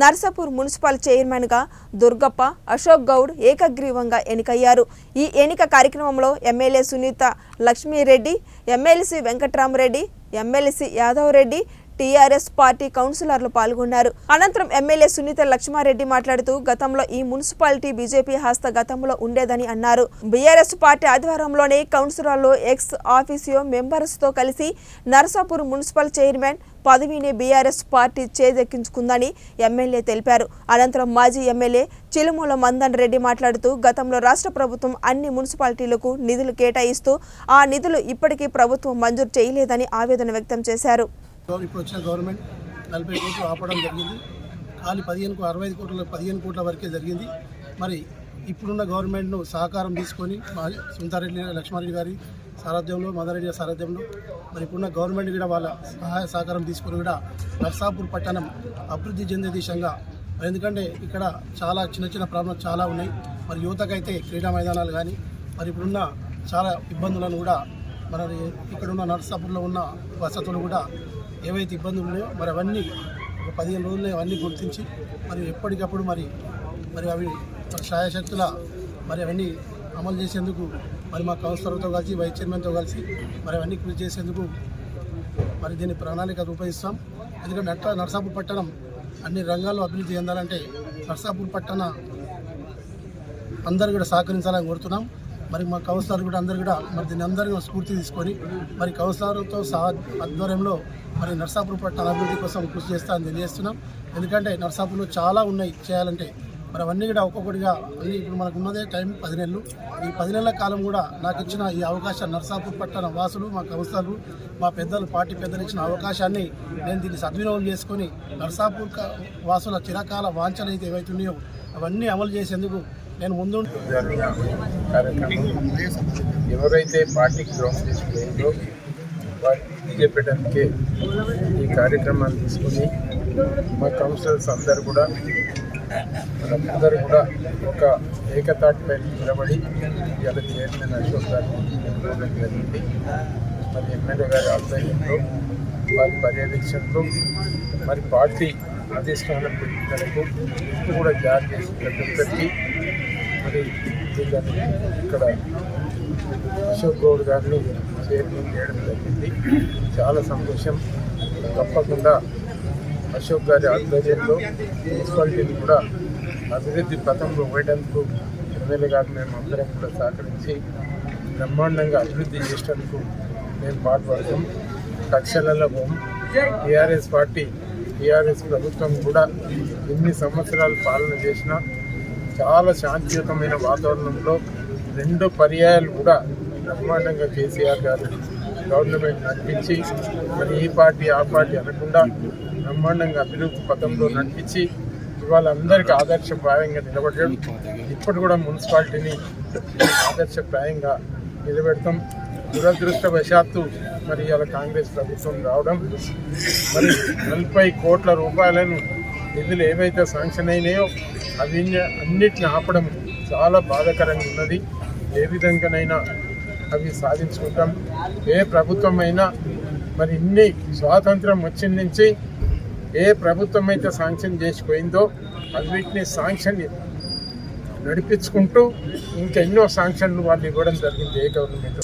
Narsapur municipal చైర్మన్గా దుర్గప్ప అశోక్ గౌడ్ ఏకగ్రీవంగా ఎన్నికయ్యారు. ఈ ఎన్నిక కార్యక్రమంలో MLA Sunitha Lakshmi Reddy, MLC Venkatrama Reddy, MLC Yadav Reddy, TRS party కౌన్సిలర్లు పాల్గొన్నారు. అనంతరం ఎమ్మెల్యే సునీత లక్ష్మారెడ్డి మాట్లాడుతూ గతంలో ఈ మున్సిపాలిటీ బీజేపీ హస్తగతంలో ఉండేదని అన్నారు. బీఆర్ఎస్ పార్టీ ఆధ్వర్యంలోనే కౌన్సిలర్లు ఎక్స్ ఆఫీసియో మెంబర్స్ తో కలిసి నర్సాపూర్ మున్సిపల్ చైర్మన్ పదవిని బీఆర్ఎస్ పార్టీ చేజెక్కించుకుందని ఎమ్మెల్యే తెలిపారు. అనంతరం మాజీ ఎమ్మెల్యే చిలుమూల మందన్ రెడ్డి మాట్లాడుతూ గతంలో రాష్ట్ర ప్రభుత్వం అన్ని మున్సిపాలిటీలకు నిధులు కేటాయిస్తూ ఆ నిధులు ఇప్పటికీ ప్రభుత్వం మంజూరు చేయలేదని ఆవేదన వ్యక్తం చేశారు. ఇప్పుడు వచ్చిన గవర్నమెంట్ 40 కోట్లు ఆపడం జరిగింది. ఖాళీ 65 కోట్ల 15 కోట్ల వరకే జరిగింది. మరి ఇప్పుడున్న గవర్నమెంట్ను సహకారం తీసుకొని సునీతారెడ్డి లక్ష్మారెడ్డి గారి సారథ్యంలో, మదరెడ్డి గారి సారథ్యంలో మరి ఇప్పుడున్న గవర్నమెంట్ కూడా వాళ్ళ సహాయ సహకారం తీసుకొని కూడా నర్సాపూర్ పట్టణం అభివృద్ధి చెందే దిశగా, ఎందుకంటే ఇక్కడ చాలా చిన్న ప్రాబ్లమ్స్ చాలా ఉన్నాయి. మరి యువతకైతే క్రీడా మైదానాలు కానీ మరి ఇప్పుడున్న చాలా ఇబ్బందులను కూడా మరి ఇక్కడున్న నర్సాపూర్లో ఉన్న వసతులు కూడా ఏవైతే ఇబ్బందులు ఉన్నాయో మరి అవన్నీ ఒక 15 రోజుల్లో అవన్నీ గుర్తించి మరి ఎప్పటికప్పుడు మరి అవి శాయశక్తుల మరి అవన్నీ అమలు చేసేందుకు మరి మా కౌన్సిలర్తో కలిసి వైస్ చైర్మన్తో కలిసి మరి అవన్నీ కృషి చేసేందుకు మరి దీన్ని ప్రణాళిక రూపొందిస్తాం. ఎందుకంటే నర్సాపూర్ పట్టణం అన్ని రంగాల్లో అభివృద్ధి చెందాలంటే నర్సాపూర్ పట్టణ అందరూ కూడా సహకరించాలని కోరుతున్నాం. మరి మా కౌన్సిలర్ కూడా అందరూ కూడా మరి దీన్ని అందరూ స్ఫూర్తి తీసుకొని మరి కౌన్సిలర్తో ఆధ్వర్యంలో మరి నర్సాపూర్ పట్టణ అభివృద్ధి కోసం కృషి చేస్తామని తెలియజేస్తున్నాం. ఎందుకంటే నర్సాపూర్లో చాలా ఉన్నాయి చేయాలంటే, మరి అవన్నీ కూడా ఒక్కొక్కటిగా అన్నీ ఇప్పుడు మనకు ఉన్నదే టైం 10 నెలలు. ఈ 10 నెలల కాలం కూడా నాకు ఇచ్చిన ఈ అవకాశం నర్సాపూర్ పట్టణ వాసులు, మా కౌన్సిలర్లు, మా పెద్దలు, పార్టీ పెద్దలు ఇచ్చిన అవకాశాన్ని నేను దీన్ని సద్వినియోగం చేసుకొని నర్సాపూర్ వాసుల చిరకాల వాంఛలు అయితే ఏవైతున్నాయో అవన్నీ అమలు చేసేందుకు నేను ముందు ఎవరైతే పార్టీకి ద్రోహం చేసుకుందో వారికి చెప్పడానికి ఈ కార్యక్రమాన్ని తీసుకుని మా కౌన్సిలర్స్ అందరూ కూడా ఒక ఏకతాటిపై నిలబడి ఇవాళ చైర్మన్ అశోక్ గారిని ఎన్నుకోవడం జరిగింది. మరి ఎమ్మెల్యే గారి ఆధ్వర్యంలో వారి పర్యవేక్షణలో మరి పార్టీ అధిష్టానం పెట్టినందుకు లిస్టు కూడా జారీ చేసి ప్రతి ఒక్కరికి మరి ఇక్కడ అశోక్ గౌడ్ గారిని చైర్మన్ చేయడం జరిగింది. చాలా సంతోషం. తప్పకుండా అశోక్ గారి ఆధ్వర్యంలో మున్సిపాలిటీని కూడా అభివృద్ధి పథంలో పోయేందుకు ఎమ్మెల్యే గారు మేము అందరం కూడా సహకరించి బ్రహ్మాండంగా అభివృద్ధి చేసేందుకు మేము పాటుపడతాం. కక్షలలో టీఆర్ఎస్ ప్రభుత్వం కూడా ఎన్ని సంవత్సరాలు పాలన చేసినా చాలా శాంతియుతమైన వాతావరణంలో 2 పర్యాయాలు కూడా బ్రహ్మాండంగా కేసీఆర్ గారు గవర్నమెంట్ నడిపించి మరి ఈ పార్టీ ఆ పార్టీ అనకుండా బ్రహ్మాండంగా అభివృద్ధి పథంలో నడిపించి ఇవాళ అందరికీ ఆదర్శప్రాయంగా నిలబడ్డాడు. ఇప్పుడు కూడా మున్సిపాలిటీని ఆదర్శప్రాయంగా నిలబెడతాం. దురదృష్టవశాత్తు మరి ఇవాళ కాంగ్రెస్ ప్రభుత్వం రావడం మరి 40 కోట్ల రూపాయలను నిధులు ఏవైతే శాంక్షన్ అయినాయో అవి అన్నిటిని ఆపడం చాలా బాధాకరంగా ఉన్నది. ఏ విధంగానైనా అవి సాధించుకుంటాం. ఏ ప్రభుత్వం అయినా మరి ఇన్ని స్వాతంత్రం వచ్చిన నుంచి ఏ ప్రభుత్వం అయితే శాంక్షన్ చేసిపోయిందో అన్నిటినీ శాంక్షన్ నడిపించుకుంటూ ఇంకెన్నో శాంక్షన్లు వాళ్ళు ఇవ్వడం జరిగింది ఏ గవర్నమెంట్